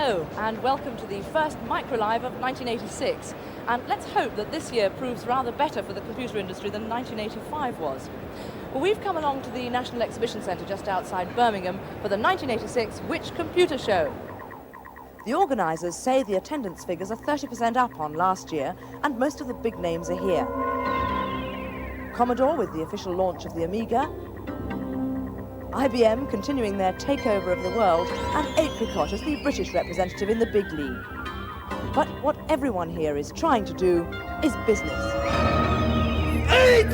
Hello and welcome to the first MicroLive of 1986, and let's hope that this year proves rather better for the computer industry than 1985 was. Well, we've come along to the National Exhibition Centre just outside Birmingham for the 1986 Which Computer Show. The organisers say the attendance figures are 30% up on last year, and most of the big names are here. Commodore with the official launch of the Amiga, IBM continuing their takeover of the world, and Apricot as the British representative in the big league. But what everyone here is trying to do is business. 8!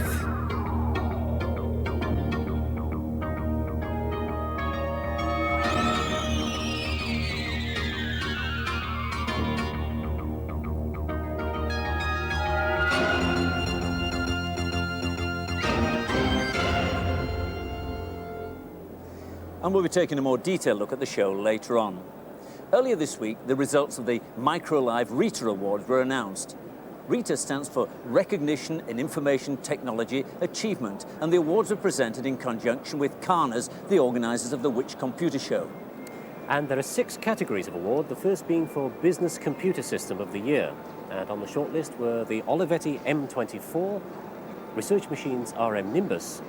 And we'll be taking a more detailed look at the show later on. Earlier this week, the results of the MicroLive Rita Awards were announced. Rita stands for Recognition in Information Technology Achievement, and the awards were presented in conjunction with Carners, the organisers of the Which Computer Show. And there are 6 categories of award, the first being for Business Computer System of the Year. And on the shortlist were the Olivetti M24, Research Machines RM Nimbus,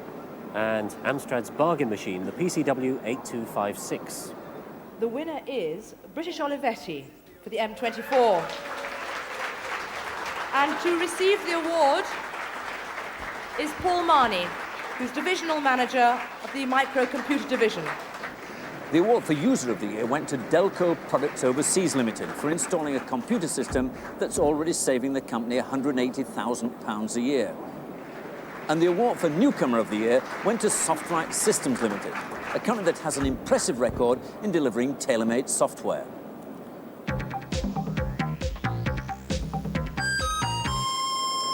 and Amstrad's bargain machine, the PCW 8256. The winner is British Olivetti for the M24. And to receive the award is Paul Marney, who's Divisional Manager of the Microcomputer Division. The award for User of the Year went to Delco Products Overseas Limited for installing a computer system that's already saving the company £180,000 a year. And the award for Newcomer of the Year went to Softright Systems Limited, a company that has an impressive record in delivering tailor-made software.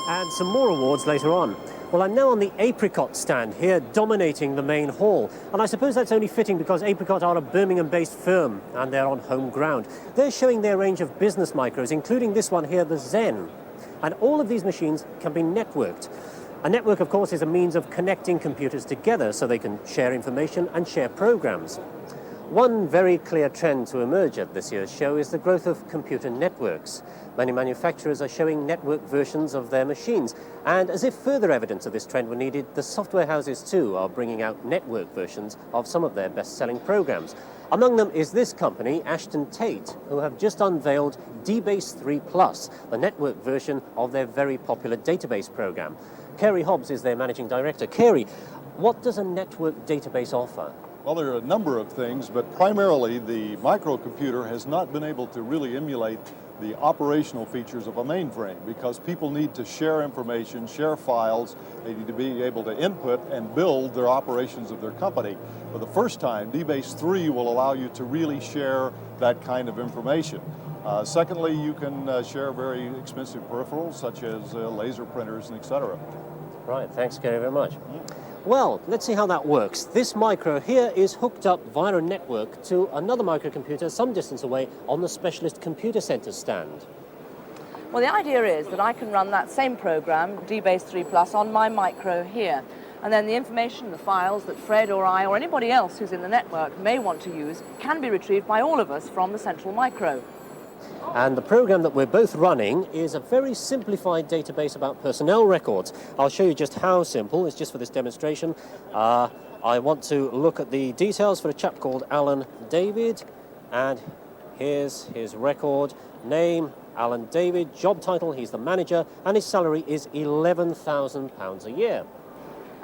And some more awards later on. Well, I'm now on the Apricot stand here, dominating the main hall. And I suppose that's only fitting because Apricot are a Birmingham-based firm, and they're on home ground. They're showing their range of business micros, including this one here, the Zen. And all of these machines can be networked. A network, of course, is a means of connecting computers together so they can share information and share programs. One very clear trend to emerge at this year's show is the growth of computer networks. Many manufacturers are showing network versions of their machines, and as if further evidence of this trend were needed, the software houses too are bringing out network versions of some of their best-selling programs. Among them is this company, Ashton Tate, who have just unveiled DBase 3 Plus, the network version of their very popular database program. Kerry Hobbs is their managing director. Kerry, what does a network database offer? Well, there are a number of things, but primarily the microcomputer has not been able to really emulate the operational features of a mainframe because people need to share information, share files, they need to be able to input and build their operations of their company. For the first time, DBase 3 will allow you to really share that kind of information. Secondly, you can share very expensive peripherals such as laser printers and etc. Right, thanks Kerry very much. Well, let's see how that works. This micro here is hooked up via a network to another microcomputer some distance away on the Specialist Computer Centre stand. Well, the idea is that I can run that same program, DBase 3 Plus, on my micro here. And then the information, the files that Fred or I or anybody else who's in the network may want to use can be retrieved by all of us from the central micro. And the program that we're both running is a very simplified database about personnel records. I'll show you just how simple. It's just for this demonstration. I want to look at the details for a chap called Alan David. And here's his record. Name, Alan David. Job title, he's the manager. And his salary is £11,000 a year.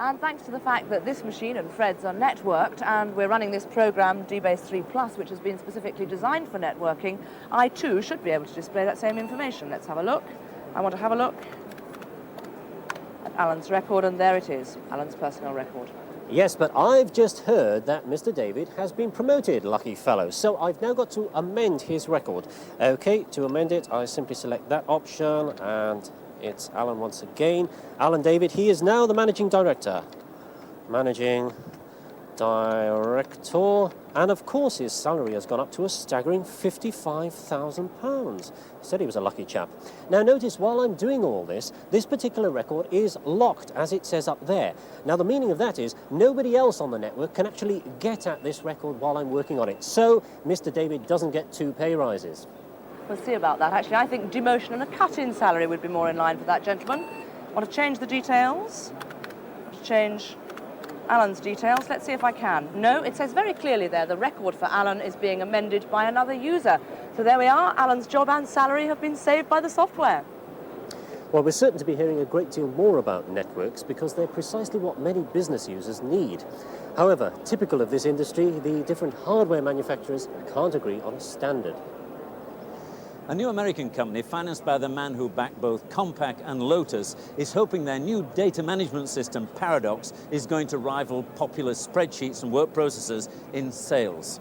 And thanks to the fact that this machine and Fred's are networked, and we're running this program, DBase 3 Plus, which has been specifically designed for networking, I too should be able to display that same information. Let's have a look. I want to have a look at Alan's record, and there it is, Alan's personnel record. Yes, but I've just heard that Mr. David has been promoted, lucky fellow. So I've now got to amend his record. Okay, to amend it, I simply select that option, and it's Alan once again. Alan David, he is now the managing director. Managing Director, and of course his salary has gone up to a staggering £55,000. He said he was a lucky chap. Now notice, while I'm doing all this, this particular record is locked, as it says up there. Now the meaning of that is nobody else on the network can actually get at this record while I'm working on it. So Mr. David doesn't get 2 pay rises. We'll see about that. Actually, I think demotion and a cut-in salary would be more in line for that gentleman. Want to change the details? Want to change Alan's details? Let's see if I can. No, it says very clearly there the record for Alan is being amended by another user. So there we are. Alan's job and salary have been saved by the software. Well, we're certain to be hearing a great deal more about networks because they're precisely what many business users need. However, typical of this industry, the different hardware manufacturers can't agree on a standard. A new American company financed by the man who backed both Compaq and Lotus is hoping their new data management system, Paradox, is going to rival popular spreadsheets and word processors in sales.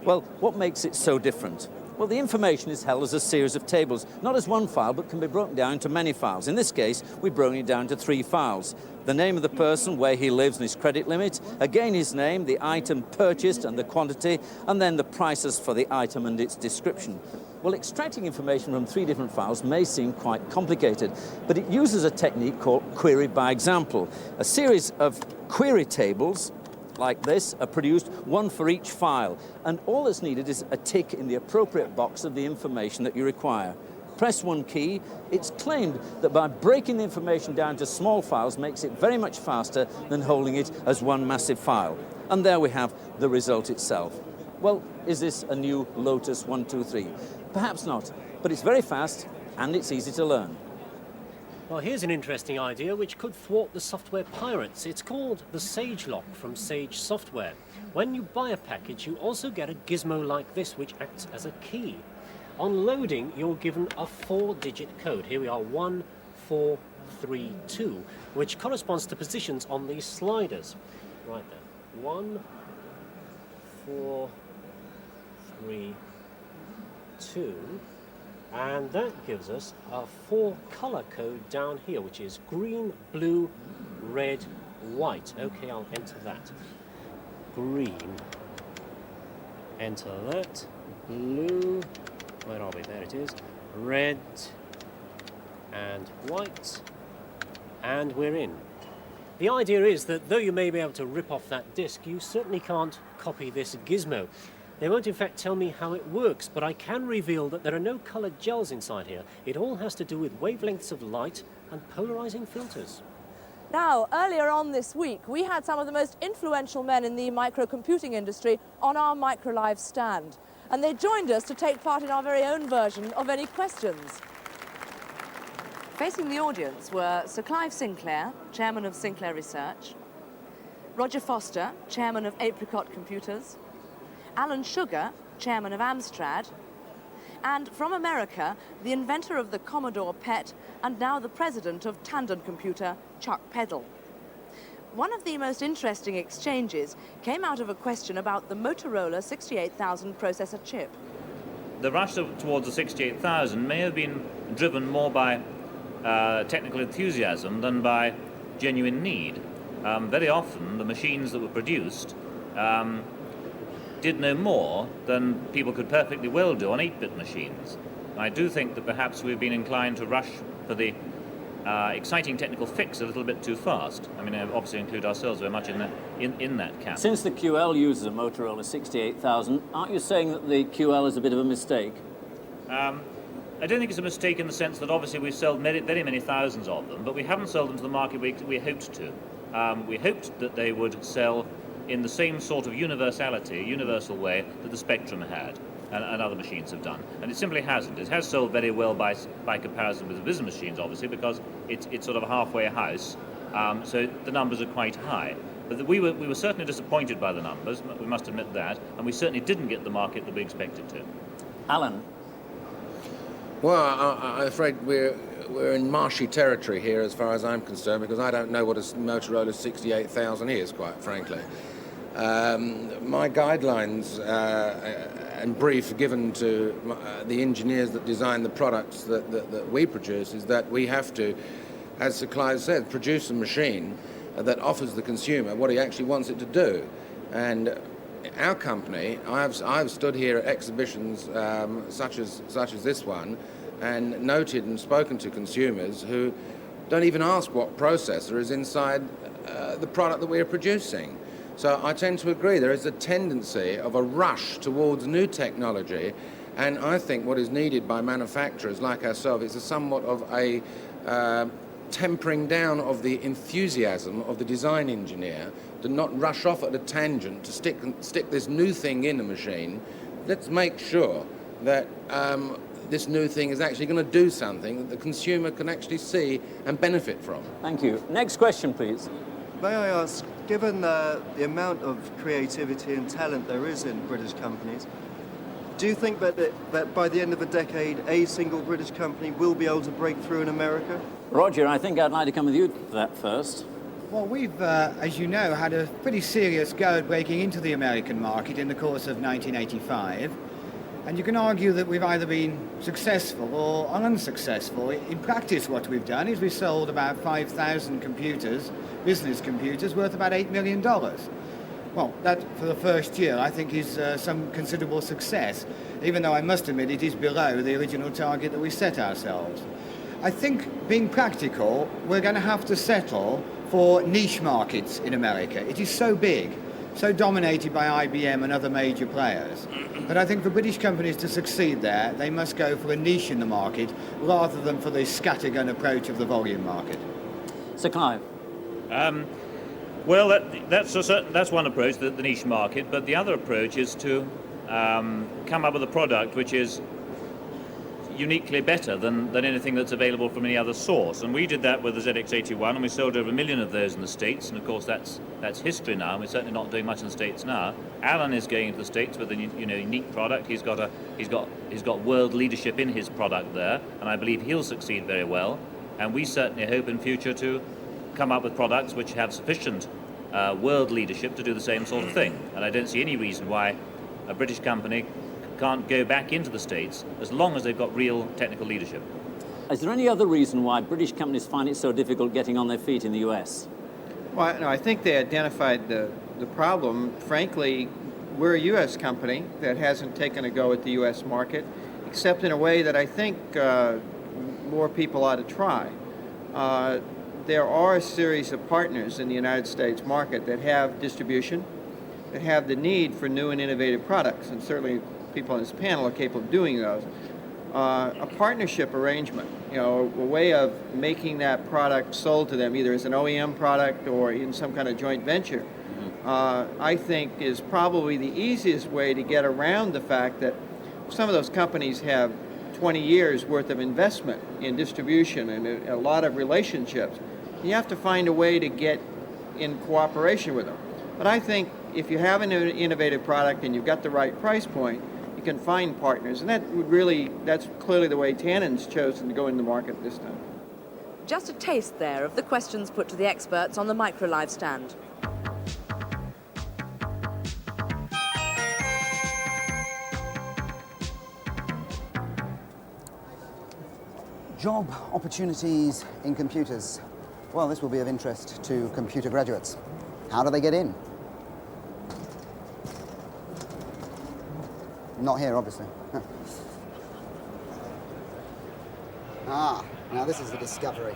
Well, what makes it so different? Well, the information is held as a series of tables, not as one file, but can be broken down into many files. In this case, we've broken it down to 3 files. The name of the person, where he lives and his credit limit, again his name, the item purchased and the quantity, and then the prices for the item and its description. Well, extracting information from 3 different files may seem quite complicated, but it uses a technique called query by example. A series of query tables like this are produced, 1 for each file, and all that's needed is a tick in the appropriate box of the information that you require. Press 1 key. It's claimed that by breaking the information down to small files makes it very much faster than holding it as one massive file. And there we have the result itself. Well, is this a new Lotus 123? Perhaps not, but it's very fast and it's easy to learn. Well, here's an interesting idea which could thwart the software pirates. It's called the Sage Lock from Sage Software. When you buy a package, you also get a gizmo like this, which acts as a key. On loading, you're given a 4-digit code. Here we are, 1432, which corresponds to positions on these sliders. Right there. 1, 4, 3, 2. And that gives us a 4-color code down here, which is green, blue, red, white. Okay, I'll enter that. Green. Enter that. Blue. Where are we? There it is. Red and white. And we're in. The idea is that though you may be able to rip off that disc, you certainly can't copy this gizmo. They won't in fact tell me how it works, but I can reveal that there are no coloured gels inside here. It all has to do with wavelengths of light and polarising filters. Now, earlier on this week, we had some of the most influential men in the microcomputing industry on our MicroLive stand. And they joined us to take part in our very own version of Any Questions. Facing the audience were Sir Clive Sinclair, chairman of Sinclair Research, Roger Foster, chairman of Apricot Computers, Alan Sugar, chairman of Amstrad, and from America, the inventor of the Commodore PET and now the president of Tandon Computer, Chuck Peddle. One of the most interesting exchanges came out of a question about the Motorola 68000 processor chip. The rush towards the 68000 may have been driven more by technical enthusiasm than by genuine need. Very often, the machines that were produced did no more than people could perfectly well do on 8-bit machines. I do think that perhaps we've been inclined to rush for the exciting technical fix a little bit too fast. I mean, I obviously include ourselves very much in that camp. Since the QL uses a Motorola 68000, aren't you saying that the QL is a bit of a mistake? I don't think it's a mistake in the sense that obviously we've sold very many thousands of them, but we haven't sold them to the market we hoped to. We hoped that they would sell in the same sort of universal way that the Spectrum had and other machines have done. And it simply hasn't. It has sold very well by comparison with the business machines, obviously, because it's sort of a halfway house, so the numbers are quite high. But we were certainly disappointed by the numbers, we must admit that, and we certainly didn't get the market that we expected to. Alan? Well, I'm afraid we're in marshy territory here as far as I'm concerned, because I don't know what a Motorola 68000 is, quite frankly. My guidelines and brief given to the engineers that design the products that we produce is that we have to, as Sir Clive said, produce a machine that offers the consumer what he actually wants it to do. And our company, I've stood here at exhibitions such as this one, and noted and spoken to consumers who don't even ask what processor is inside the product that we are producing. So I tend to agree there is a tendency of a rush towards new technology, and I think what is needed by manufacturers like ourselves is somewhat of a tempering down of the enthusiasm of the design engineer, to not rush off at a tangent to stick this new thing in a machine. Let's make sure that this new thing is actually going to do something that the consumer can actually see and benefit from. Thank you. Next question, please. May I ask, given the amount of creativity and talent there is in British companies, do you think that by the end of the decade, a single British company will be able to break through in America? Roger, I think I'd like to come with you for that first. Well, we've, as you know, had a pretty serious go at breaking into the American market in the course of 1985. And you can argue that we've either been successful or unsuccessful. In practice, what we've done is we sold about 5,000 computers, business computers, worth about $8 million. Well, that, for the first year, I think is some considerable success, even though I must admit it is below the original target that we set ourselves. I think, being practical, we're going to have to settle for niche markets in America. It is so big, so dominated by IBM and other major players. But I think for British companies to succeed there, they must go for a niche in the market rather than for the scattergun approach of the volume market. Sir Clive. Well, that's one approach, the niche market, but the other approach is to come up with a product which is uniquely better than anything that's available from any other source. And we did that with the ZX81, and we sold over 1 million of those in the States, and of course that's history now. We're certainly not doing much in the States now. Alan is going into the States with a unique product. He's got world leadership in his product there, and I believe he'll succeed very well. And we certainly hope in future to come up with products which have sufficient world leadership to do the same sort of thing. And I don't see any reason why a British company can't go back into the States as long as they've got real technical leadership. Is there any other reason why British companies find it so difficult getting on their feet in the US? Well, no, I think they identified the problem. Frankly, we're a U.S. company that hasn't taken a go at the U.S. market, except in a way that I think more people ought to try. There are a series of partners in the United States market that have distribution, that have the need for new and innovative products, and certainly people on this panel are capable of doing those. A partnership arrangement, a way of making that product sold to them, either as an OEM product or in some kind of joint venture, I think is probably the easiest way to get around the fact that some of those companies have 20 years worth of investment in distribution and a lot of relationships. You have to find a way to get in cooperation with them. But I think if you have an innovative product and you've got the right price point, you can find partners, and that's clearly the way Tannen's chosen to go in the market this time. Just a taste there of the questions put to the experts on the MicroLive stand. Job opportunities in computers. Well, this will be of interest to computer graduates. How do they get in? Not here, obviously. Now this is the discovery.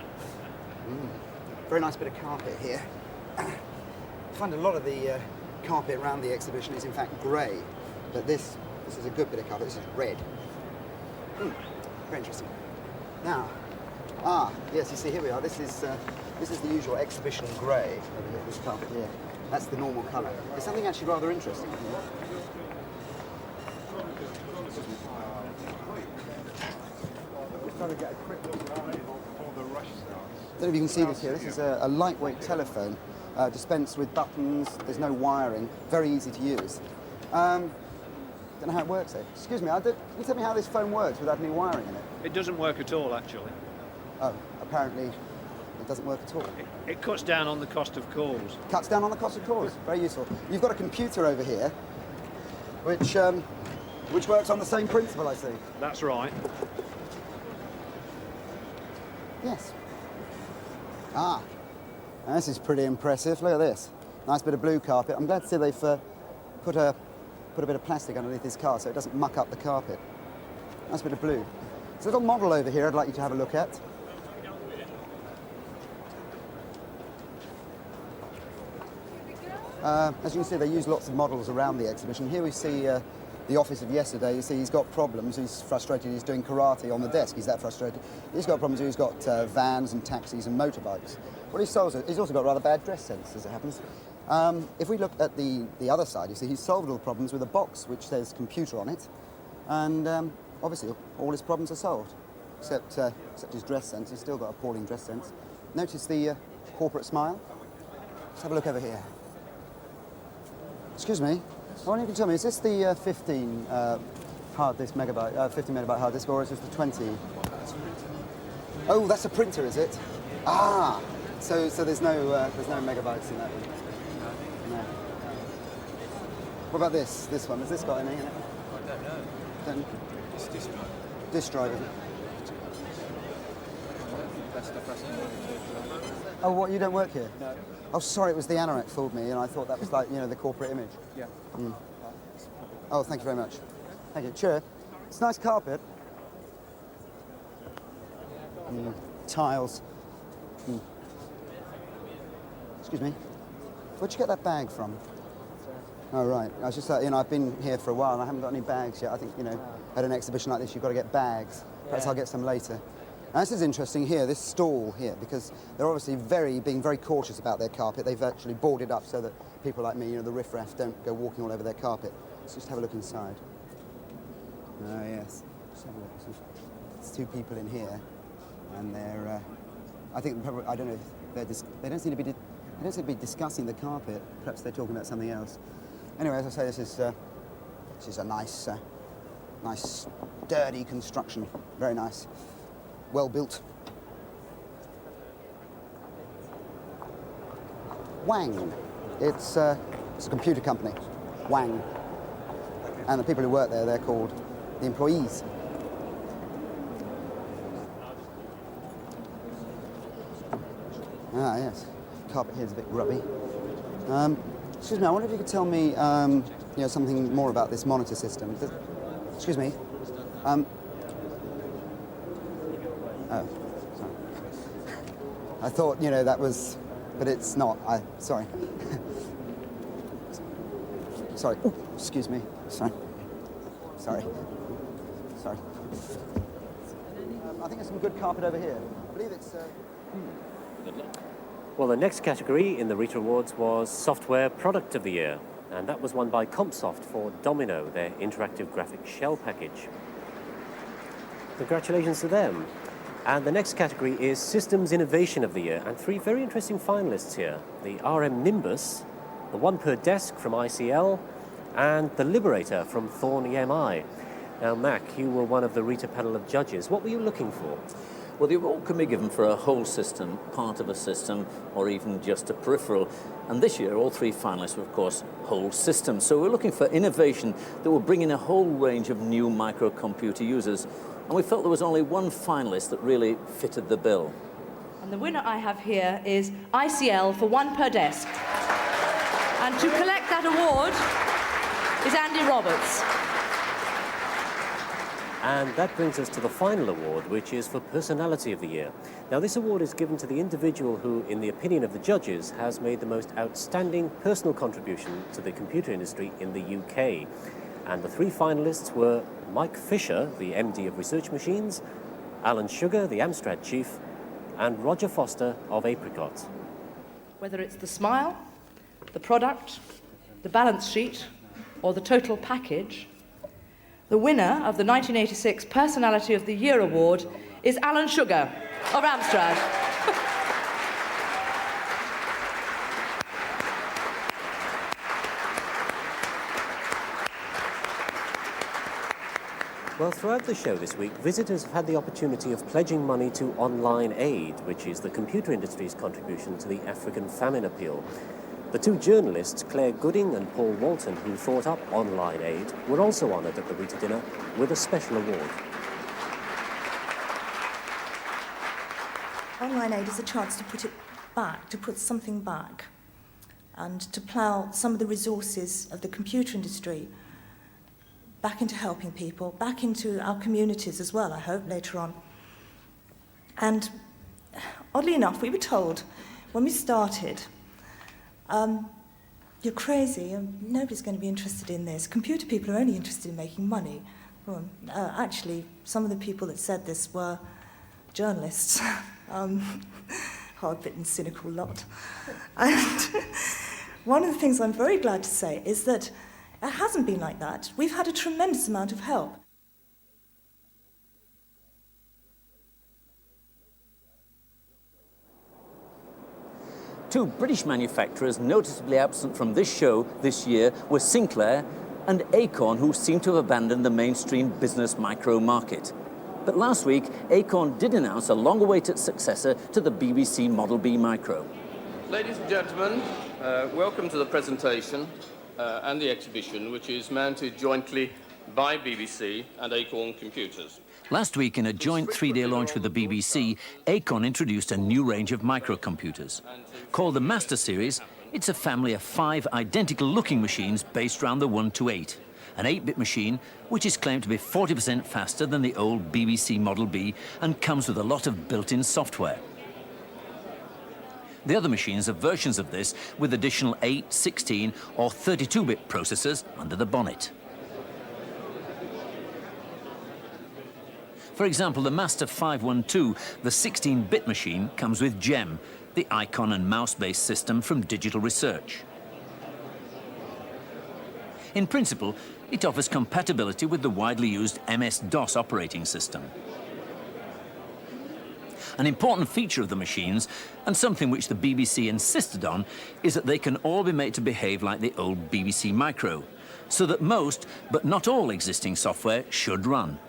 Very nice bit of carpet here. I find a lot of the carpet around the exhibition is in fact grey, but this is a good bit of carpet. This is red. Very interesting. Now, yes, you see, here we are. This is the usual exhibition grey over here, this carpet here. That's the normal colour. There's something actually rather interesting here. Trying to get a quick look around before the rush starts. I don't know if you can see this here. This is a lightweight telephone dispensed with buttons. There's no wiring. Very easy to use. Don't know how it works though. Excuse me, can you tell me how this phone works without any wiring in it? It doesn't work at all, actually. Oh, apparently it doesn't work at all. It cuts down on the cost of calls. Cuts down on the cost of calls. Very useful. You've got a computer over here, which works on the same principle, I see. That's right. Yes. Now this is pretty impressive. Look at this. Nice bit of blue carpet. I'm glad to see they've put a bit of plastic underneath this car so it doesn't muck up the carpet. Nice bit of blue. There's a little model over here I'd like you to have a look at. As you can see, they use lots of models around the exhibition. Here we see the office of yesterday. You see he's got problems. He's frustrated. He's doing karate on the desk. He's that frustrated. He's got problems. He's got vans and taxis and motorbikes. What he solves, he's also got rather bad dress sense, as it happens. If we look at the other side, you see he's solved all the problems with a box which says computer on it. And obviously all his problems are solved, except his dress sense. He's still got appalling dress sense. Notice the corporate smile. Let's have a look over here. Excuse me, I wonder if you can tell me, is this the 15 hard disk megabyte, 15 megabyte hard disk, or is this the 20? Oh, that's a printer, is it? Ah, so there's no megabytes in that one. No. What about this one? Has this got any in it? I don't know. It's disk drive. Disk drive, isn't it? Oh, what, you don't work here? No. Oh, sorry, it was the anorak fooled me, and I thought that was like, the corporate image. Yeah. Mm. Oh, thank you very much. Thank you. Cheer. It's a nice carpet. Tiles. Excuse me. Where'd you get that bag from? Oh, right. I was just like, I've been here for a while and I haven't got any bags yet. I think, at an exhibition like this, you've got to get bags. Perhaps I'll get some later. Now, this is interesting here, this stall here, because they're obviously being very cautious about their carpet. They've actually boarded up so that people like me, the riffraff, don't go walking all over their carpet. Let's just have a look inside. Oh, yes. Just have a look. There's two people in here, and they're, I think, probably, I don't know, they don't seem to be discussing the carpet. Perhaps they're talking about something else. Anyway, as I say, this is a nice, sturdy construction. Very nice. Well built. Wang. It's a computer company. Wang. And the people who work there, they're called the employees. Ah, yes. Carpet here is a bit grubby. Excuse me, I wonder if you could tell me, something more about this monitor system. Excuse me. Oh, sorry. I thought, that was, but it's not. Sorry. Sorry. Ooh, excuse me. Sorry. Sorry. I think there's some good carpet over here. I believe it's... Good luck. Well, the next category in the Rita Awards was Software Product of the Year, and that was won by Compsoft for Domino, their interactive graphic shell package. Congratulations to them. And the next category is Systems Innovation of the Year, and three very interesting finalists here. The RM Nimbus, the One Per Desk from ICL, and the Liberator from Thorn EMI. Now, Mac, you were one of the Rita panel of judges. What were you looking for? Well, the award can be given for a whole system, part of a system, or even just a peripheral. And this year, all three finalists were, of course, whole systems. So we're looking for innovation that will bring in a whole range of new microcomputer users. And we felt there was only one finalist that really fitted the bill. And the winner I have here is ICL for One Per Desk. And to collect that award is Andy Roberts. And that brings us to the final award, which is for Personality of the Year. Now, this award is given to the individual who, in the opinion of the judges, has made the most outstanding personal contribution to the computer industry in the UK. And the three finalists were Mike Fisher, the MD of Research Machines, Alan Sugar, the Amstrad chief, and Roger Foster of Apricot. Whether it's the smile, the product, the balance sheet, or the total package, the winner of the 1986 Personality of the Year Award is Alan Sugar of Amstrad. Well, throughout the show this week, visitors have had the opportunity of pledging money to Online Aid, which is the computer industry's contribution to the African famine appeal. The two journalists, Claire Gooding and Paul Walton, who thought up Online Aid, were also honoured at the Rita dinner with a special award. Online Aid is a chance to put it back, to put something back. and to plough some of the resources of the computer industry back into helping people, back into our communities as well, I hope, later on. And oddly enough, we were told when we started, you're crazy, nobody's going to be interested in this. Computer people are only interested in making money. Well, actually, some of the people that said this were journalists. Hard-bitten, cynical lot. And one of the things I'm very glad to say is that it hasn't been like that. We've had a tremendous amount of help. Two British manufacturers noticeably absent from this show this year were Sinclair and Acorn, who seem to have abandoned the mainstream business micro market. But last week, Acorn did announce a long-awaited successor to the BBC Model B Micro. Ladies and gentlemen, welcome to the presentation and the exhibition, which is mounted jointly by BBC and Acorn Computers. Last week, in a joint three-day launch with the BBC, Acorn introduced a new range of microcomputers. Called the Master Series, it's a family of 5 identical-looking machines based around the 128. An 8-bit machine, which is claimed to be 40% faster than the old BBC Model B and comes with a lot of built-in software. The other machines are versions of this with additional 8, 16 or 32-bit processors under the bonnet. For example, the Master 512, the 16-bit machine, comes with GEM, the icon and mouse-based system from Digital Research. In principle, it offers compatibility with the widely used MS-DOS operating system. An important feature of the machines, and something which the BBC insisted on, is that they can all be made to behave like the old BBC Micro, so that most, but not all, existing software should run.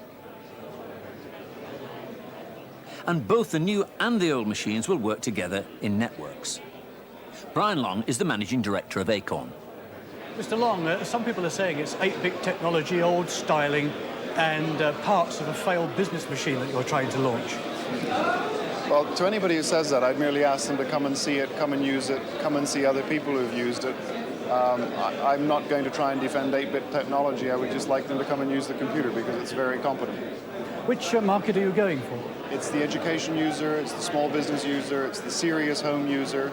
And both the new and the old machines will work together in networks. Brian Long is the managing director of Acorn. Mr. Long, some people are saying it's 8-bit technology, old styling, and parts of a failed business machine that you're trying to launch. Well, to anybody who says that, I'd merely ask them to come and see it, come and use it, come and see other people who've used it. I'm not going to try and defend 8-bit technology. I would just like them to come and use the computer because it's very competent. Which market are you going for? It's the education user, it's the small business user, it's the serious home user,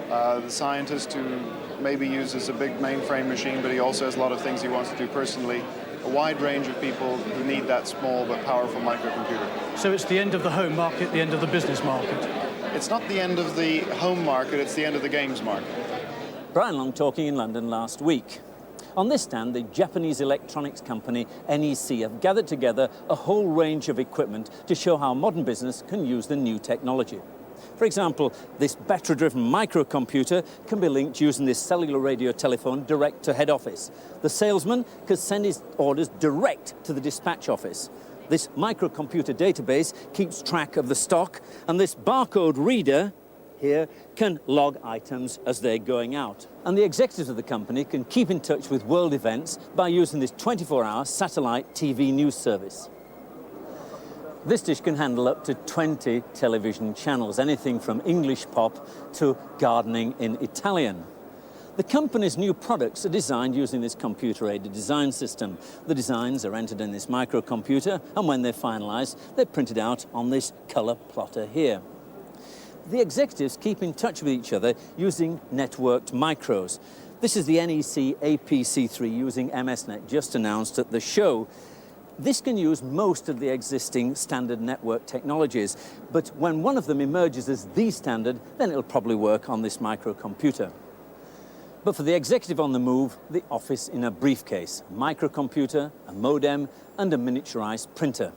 the scientist who maybe uses a big mainframe machine, but he also has a lot of things he wants to do personally. A wide range of people who need that small but powerful microcomputer. So it's the end of the home market, the end of the business market? It's not the end of the home market, it's the end of the games market. Brian Long talking in London last week. On this stand, the Japanese electronics company NEC have gathered together a whole range of equipment to show how modern business can use the new technology. For example, this battery-driven microcomputer can be linked using this cellular radio telephone direct to head office. The salesman can send his orders direct to the dispatch office. This microcomputer database keeps track of the stock, and this barcode reader here can log items as they're going out. And the executives of the company can keep in touch with world events by using this 24-hour satellite TV news service. This dish can handle up to 20 television channels, anything from English pop to gardening in Italian. The company's new products are designed using this computer-aided design system. The designs are entered in this microcomputer, and when they're finalized, they're printed out on this color plotter here. The executives keep in touch with each other using networked micros. This is the NEC APC3 using MSNet, just announced at the show. This can use most of the existing standard network technologies, but when one of them emerges as the standard, then it'll probably work on this microcomputer. But for the executive on the move, the office in a briefcase, a microcomputer, a modem, and a miniaturized printer.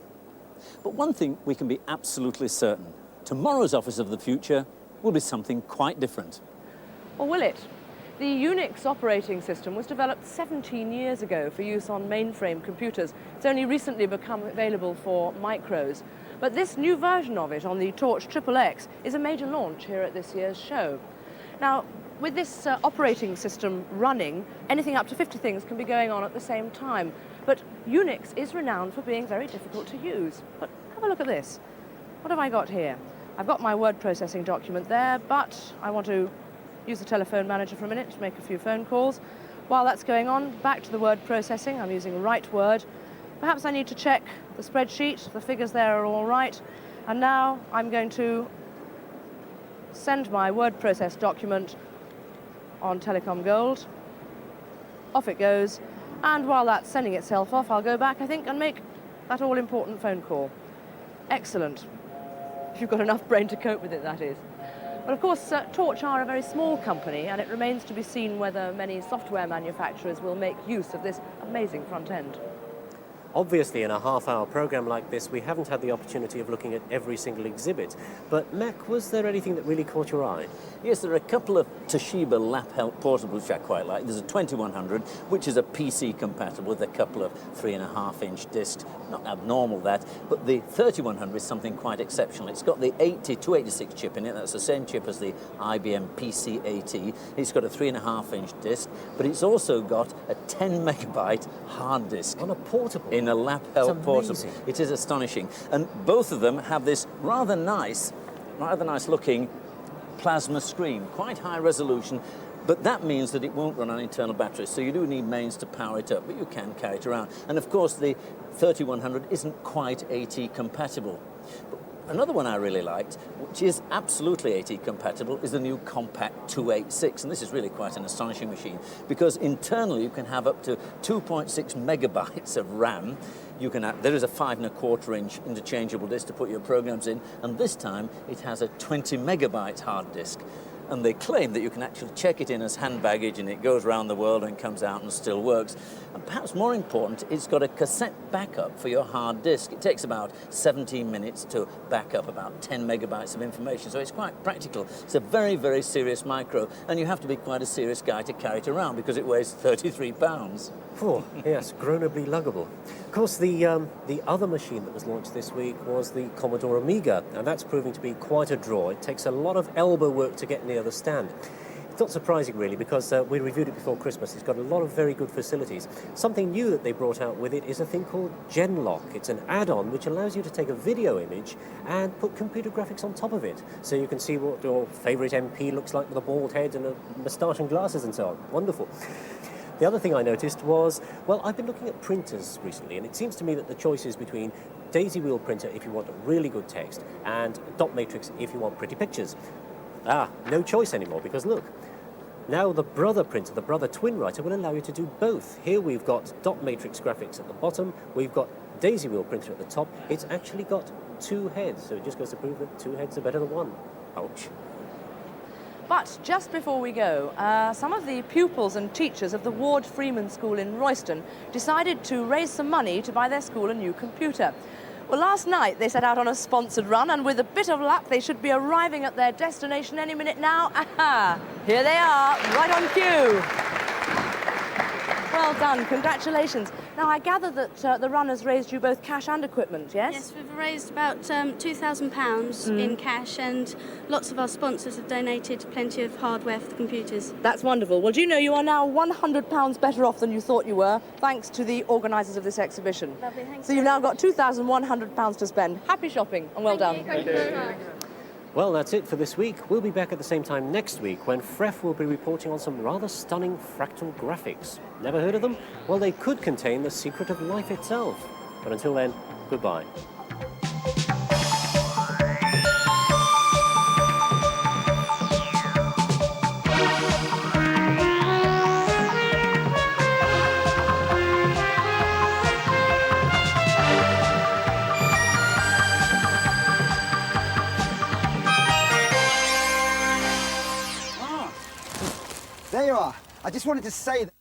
But one thing we can be absolutely certain: tomorrow's office of the future will be something quite different. Or will it? The Unix operating system was developed 17 years ago for use on mainframe computers. It's only recently become available for micros. But this new version of it on the Torch XXX is a major launch here at this year's show. Now, with this operating system running, anything up to 50 things can be going on at the same time. But Unix is renowned for being very difficult to use. But have a look at this. What have I got here? I've got my word processing document there, but I want to use the telephone manager for a minute to make a few phone calls. While that's going on, back to the word processing. I'm using Right Word. Perhaps I need to check the spreadsheet. The figures there are all right. And now I'm going to send my word process document on Telecom Gold. Off it goes. And while that's sending itself off, I'll go back, I think, and make that all-important phone call. Excellent. If you've got enough brain to cope with it, that is. Well, of course, Torch are a very small company, and it remains to be seen whether many software manufacturers will make use of this amazing front end. Obviously, in a half-hour programme like this, we haven't had the opportunity of looking at every single exhibit. But, Mac, was there anything that really caught your eye? Yes, there are a couple of Toshiba lap-held portables which I quite like. There's a 2100, which is a PC compatible with a couple of 3.5-inch discs. Not abnormal, that, but the 3100 is something quite exceptional. It's got the 286 chip in it. That's the same chip as the IBM PC-AT. It's got a 3.5-inch disc, but it's also got a 10 megabyte hard disk. On a portable? In a lap-held portable. It is astonishing. And both of them have this rather nice looking plasma screen, quite high resolution, but that means that it won't run on internal batteries, so you do need mains to power it up, but you can carry it around. And of course the 3100 isn't quite AT compatible. But another one I really liked, which is absolutely AT compatible, is the new Compact 286, and this is really quite an astonishing machine, because internally you can have up to 2.6 megabytes of RAM. There is a 5.25-inch interchangeable disk to put your programs in, and this time it has a 20 megabyte hard disk. And they claim that you can actually check it in as hand baggage and it goes around the world and comes out and still works. And perhaps more important, it's got a cassette backup for your hard disk. It takes about 17 minutes to back up about 10 megabytes of information, so it's quite practical. It's a very, very serious micro, and you have to be quite a serious guy to carry it around because it weighs 33 pounds. Oh, yes, groanably luggable. Of course, the other machine that was launched this week was the Commodore Amiga, and that's proving to be quite a draw. It takes a lot of elbow work to get near the stand. It's not surprising, really, because we reviewed it before Christmas. It's got a lot of very good facilities. Something new that they brought out with it is a thing called Genlock. It's an add-on which allows you to take a video image and put computer graphics on top of it, so you can see what your favourite MP looks like with a bald head and a moustache and glasses and so on. Wonderful. The other thing I noticed was, well, I've been looking at printers recently, and it seems to me that the choice is between daisy wheel printer if you want really good text and dot matrix if you want pretty pictures. No choice anymore, because look, now the Brother printer, the Brother Twin Writer, will allow you to do both. Here we've got dot matrix graphics at the bottom, we've got daisy wheel printer at the top. It's actually got two heads, so it just goes to prove that two heads are better than one. Ouch. But just before we go, some of the pupils and teachers of the Ward Freeman School in Royston decided to raise some money to buy their school a new computer. Well, last night they set out on a sponsored run, and with a bit of luck they should be arriving at their destination any minute now. Aha! Here they are, right on cue. Well done, congratulations. Now, I gather that the run has raised you both cash and equipment, yes? Yes, we've raised about £2,000 in cash, and lots of our sponsors have donated plenty of hardware for the computers. That's wonderful. Well, do you know you are now £100 better off than you thought you were, thanks to the organisers of this exhibition. Lovely, thank you. So you've now got £2,100 to spend. Happy shopping, and well done. Thank you very much. Well, that's it for this week. We'll be back at the same time next week when Fref will be reporting on some rather stunning fractal graphics. Never heard of them? Well, they could contain the secret of life itself. But until then, goodbye. There you are. I just wanted to say that...